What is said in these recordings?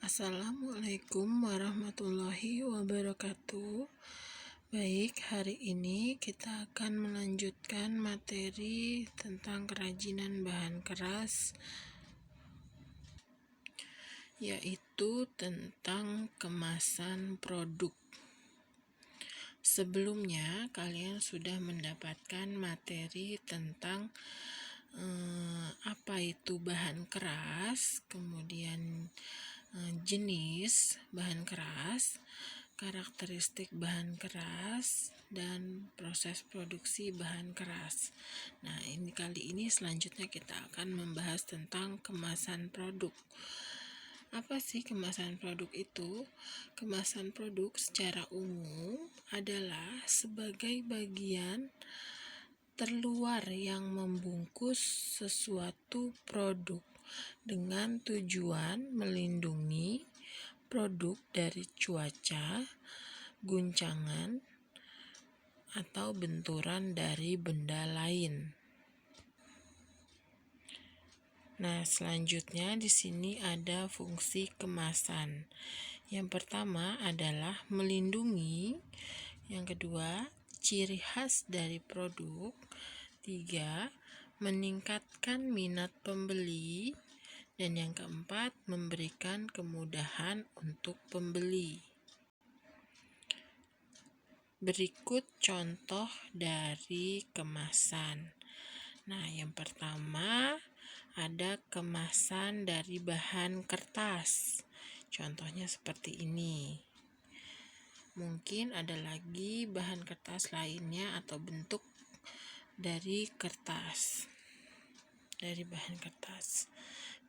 Assalamualaikum warahmatullahi wabarakatuh. Baik, hari ini kita akan melanjutkan materi tentang kerajinan bahan keras, yaitu tentang kemasan produk. Sebelumnya, kalian sudah mendapatkan materi tentang apa itu bahan keras, kemudian jenis bahan keras, karakteristik bahan keras, dan proses produksi bahan keras. Nah, kali ini selanjutnya kita akan membahas tentang kemasan produk. Apa sih kemasan produk itu? Kemasan produk secara umum adalah sebagai bagian terluar yang membungkus sesuatu produk dengan tujuan melindungi produk dari cuaca, guncangan, atau benturan dari benda lain. Nah, selanjutnya di sini ada fungsi kemasan. Yang pertama adalah melindungi, yang kedua ciri khas dari produk, 3 meningkatkan minat pembeli, dan yang keempat memberikan kemudahan untuk pembeli. Berikut contoh dari kemasan. Nah, yang pertama ada kemasan dari bahan kertas. Contohnya seperti ini. Mungkin ada lagi bahan kertas lainnya atau bentuk dari kertas, dari bahan kertas.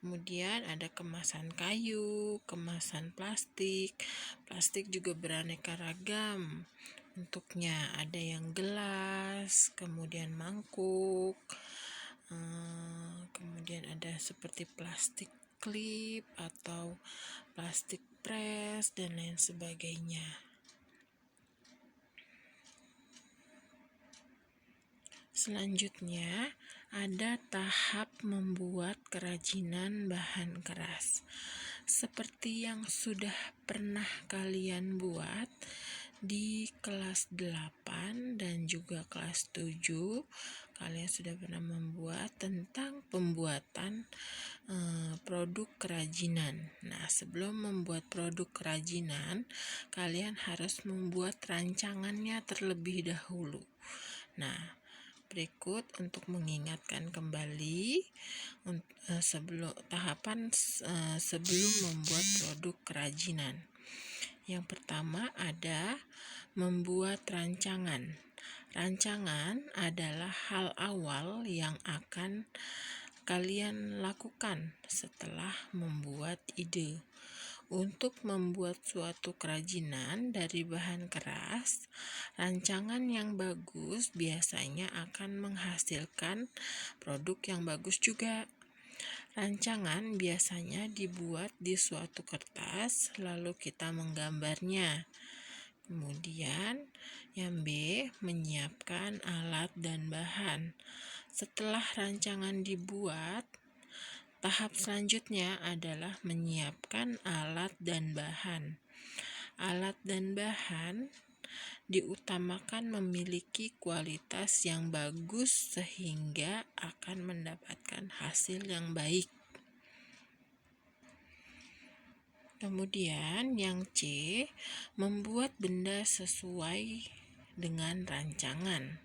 Kemudian ada kemasan kayu, kemasan plastik. Plastik juga beraneka ragam bentuknya. Ada yang gelas, kemudian mangkuk, kemudian ada seperti plastik klip atau plastik pres dan lain sebagainya. Selanjutnya ada tahap membuat kerajinan bahan keras. Seperti yang sudah pernah kalian buat di kelas 8 dan juga kelas 7, kalian sudah pernah membuat tentang pembuatan produk kerajinan. Nah, sebelum membuat produk kerajinan, kalian harus membuat rancangannya terlebih dahulu. Nah, berikut untuk mengingatkan kembali sebelum membuat produk kerajinan. Yang pertama ada membuat rancangan. Rancangan adalah hal awal yang akan kalian lakukan setelah membuat ide. Untuk membuat suatu kerajinan dari bahan keras, rancangan yang bagus biasanya akan menghasilkan produk yang bagus juga. Rancangan biasanya dibuat di suatu kertas, lalu kita menggambarnya. Kemudian yang B, menyiapkan alat dan bahan. Setelah rancangan dibuat, tahap selanjutnya adalah menyiapkan alat dan bahan. Alat dan bahan diutamakan memiliki kualitas yang bagus sehingga akan mendapatkan hasil yang baik. Kemudian yang C, membuat benda sesuai dengan rancangan.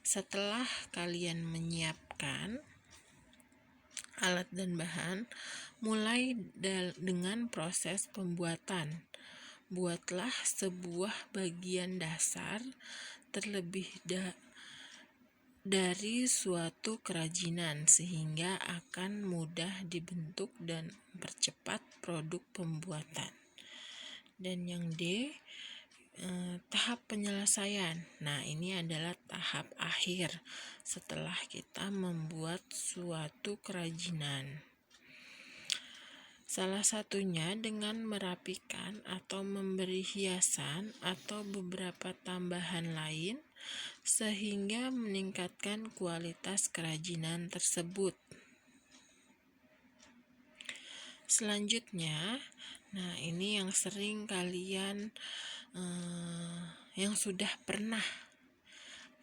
Setelah kalian menyiapkan alat dan bahan, mulai dengan proses pembuatan. Buatlah sebuah bagian dasar terlebih dari suatu kerajinan sehingga akan mudah dibentuk dan mempercepat produk pembuatan. Dan yang D, tahap penyelesaian. Nah, ini adalah tahap akhir setelah kita membuat suatu kerajinan. Salah satunya dengan merapikan atau memberi hiasan atau beberapa tambahan lain sehingga meningkatkan kualitas kerajinan tersebut. Selanjutnya, nah ini yang sering kalian yang sudah pernah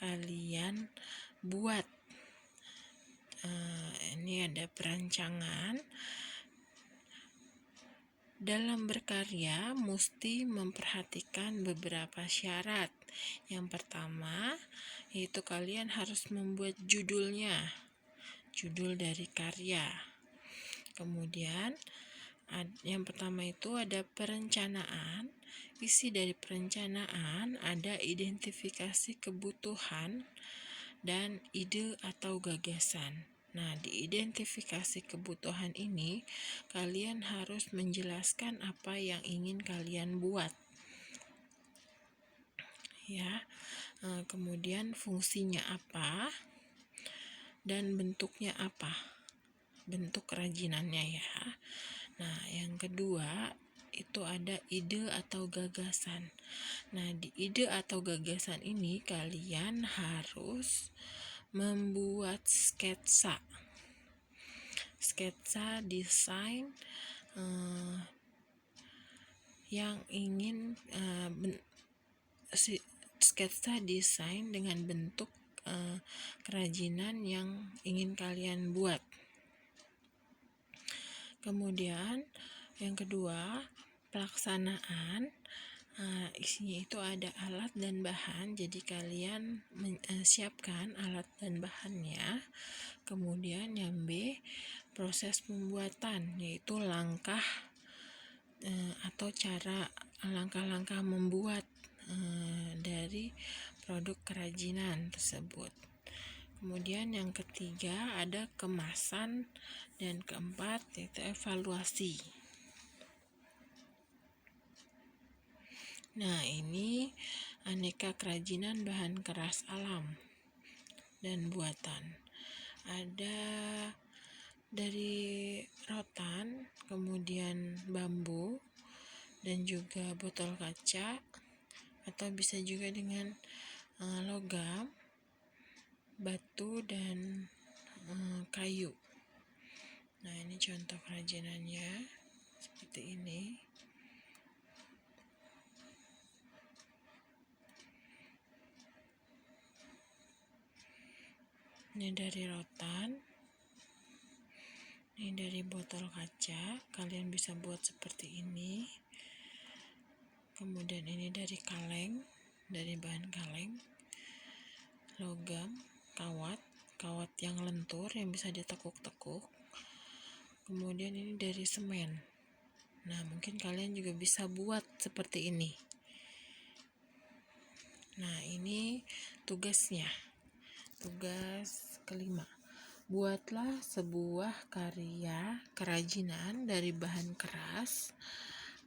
kalian buat. Ini ada perancangan. Dalam berkarya, mesti memperhatikan beberapa syarat. Yang pertama, yaitu kalian harus membuat judulnya, judul dari karya. Kemudian, yang pertama itu ada perencanaan. Isi dari perencanaan ada identifikasi kebutuhan dan ide atau gagasan. Nah, di identifikasi kebutuhan ini, kalian harus menjelaskan apa yang ingin kalian buat. Ya, kemudian fungsinya apa dan bentuknya apa, bentuk kerajinannya ya. Nah, yang kedua itu ada ide atau gagasan. Nah, di ide atau gagasan ini kalian harus membuat sketsa desain yang ingin sketsa desain dengan bentuk kerajinan yang ingin kalian buat. Kemudian yang kedua, pelaksanaan. Isinya itu ada alat dan bahan, jadi kalian siapkan alat dan bahannya. Kemudian yang B, proses pembuatan, yaitu langkah atau cara langkah-langkah membuat dari produk kerajinan tersebut. Kemudian yang ketiga ada kemasan, dan keempat yaitu evaluasi. Nah, ini aneka kerajinan bahan keras alam dan buatan. Ada dari rotan, kemudian bambu, dan juga botol kaca, atau bisa juga dengan logam, batu, dan kayu. Nah, ini contoh kerajinannya seperti ini. Ini dari rotan, ini dari botol kaca, kalian bisa buat seperti ini. Kemudian ini dari kaleng, dari bahan kaleng, logam, kawat yang lentur yang bisa ditekuk-tekuk. Kemudian ini dari semen. Nah, mungkin kalian juga bisa buat seperti ini. Nah, ini tugasnya. Tugas kelima. Buatlah sebuah karya kerajinan dari bahan keras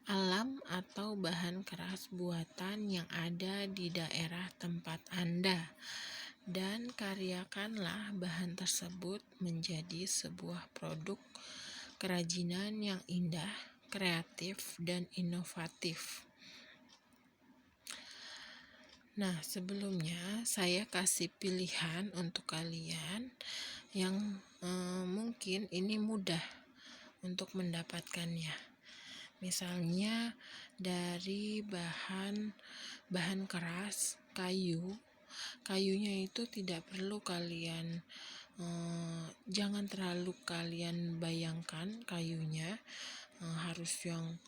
alam atau bahan keras buatan yang ada di daerah tempat Anda, dan karyakanlah bahan tersebut menjadi sebuah produk kerajinan yang indah, kreatif, dan inovatif. Nah, sebelumnya saya kasih pilihan untuk kalian yang mungkin ini mudah untuk mendapatkannya. Misalnya dari bahan keras, kayunya itu tidak perlu kalian jangan terlalu kalian bayangkan kayunya harus yang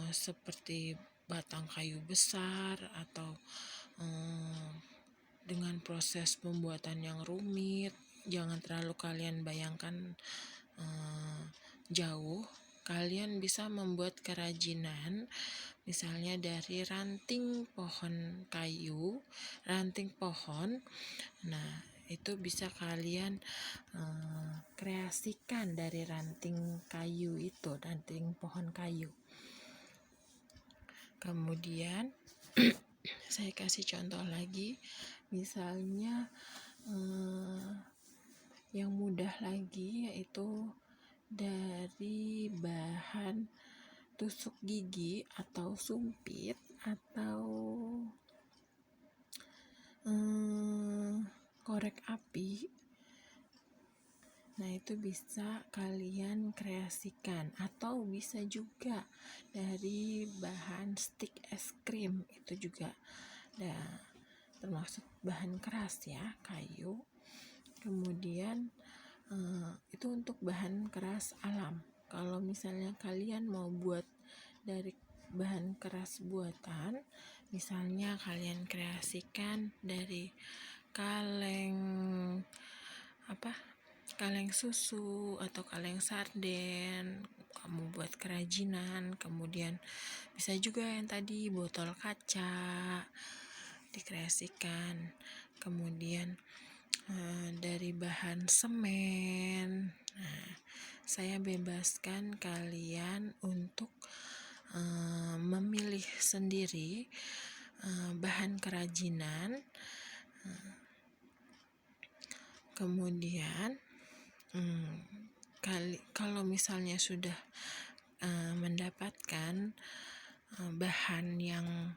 seperti batang kayu besar atau dengan proses pembuatan yang rumit. Jangan terlalu kalian bayangkan jauh. Kalian bisa membuat kerajinan misalnya dari ranting pohon kayu, ranting pohon. Nah, itu bisa kalian kreasikan dari ranting kayu itu, ranting pohon kayu. Kemudian saya kasih contoh lagi, misalnya yang mudah lagi yaitu dari bahan tusuk gigi atau sumpit atau korek api. Nah, itu bisa kalian kreasikan, atau bisa juga dari bahan stik es krim, itu juga termasuk bahan keras ya, kayu. Kemudian itu untuk bahan keras alam. Kalau misalnya kalian mau buat dari bahan keras buatan, misalnya kalian kreasikan dari kaleng kaleng susu atau kaleng sarden, kamu buat kerajinan. Kemudian bisa juga yang tadi botol kaca dikreasikan. Kemudian dari bahan semen. Nah, saya bebaskan kalian untuk memilih sendiri bahan kerajinan. Kemudian kalau misalnya sudah mendapatkan bahan yang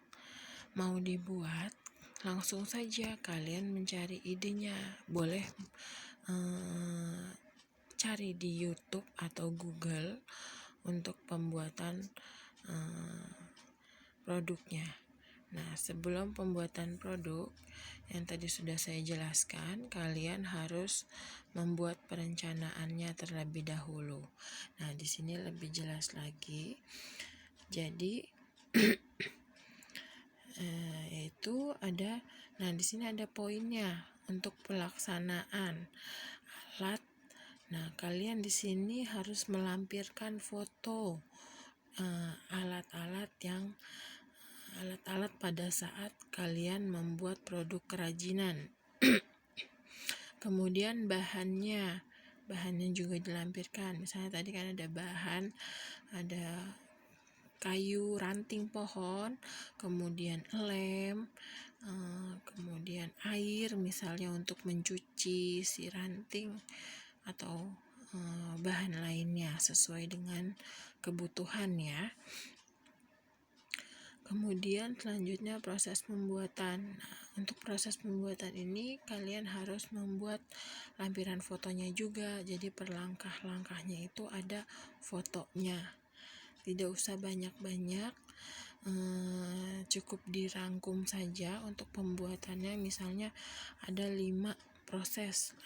mau dibuat, langsung saja kalian mencari idenya. Boleh cari di YouTube atau Google untuk pembuatan produknya. Nah, sebelum pembuatan produk yang tadi sudah saya jelaskan, kalian harus membuat perencanaannya terlebih dahulu. Nah, di sini lebih jelas lagi. Jadi yaitu ada, nah di sini ada poinnya untuk pelaksanaan alat. Nah, kalian di sini harus melampirkan foto alat-alat pada saat kalian membuat produk kerajinan. Kemudian bahannya juga dilampirkan. Misalnya tadi kan ada bahan, ada kayu ranting pohon, kemudian lem, kemudian air misalnya untuk mencuci si ranting, atau bahan lainnya sesuai dengan kebutuhan ya. Kemudian selanjutnya proses pembuatan. Nah, untuk proses pembuatan ini kalian harus membuat lampiran fotonya juga. Jadi per langkah-langkahnya itu ada fotonya. Tidak usah banyak-banyak, cukup dirangkum saja untuk pembuatannya. Misalnya ada 5 proses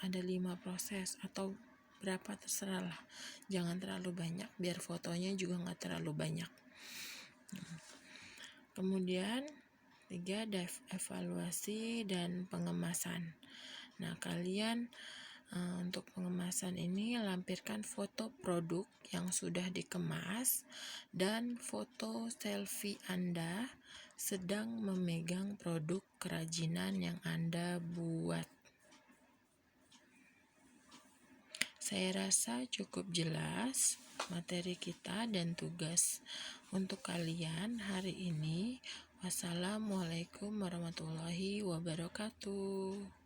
atau berapa, terserah lah. Jangan terlalu banyak biar fotonya juga nggak terlalu banyak. Kemudian 3, evaluasi dan pengemasan. Nah, kalian untuk pengemasan ini lampirkan foto produk yang sudah dikemas dan foto selfie Anda sedang memegang produk kerajinan yang Anda buat. Saya rasa cukup jelas materi kita dan tugas untuk kalian hari ini. Wassalamualaikum warahmatullahi wabarakatuh.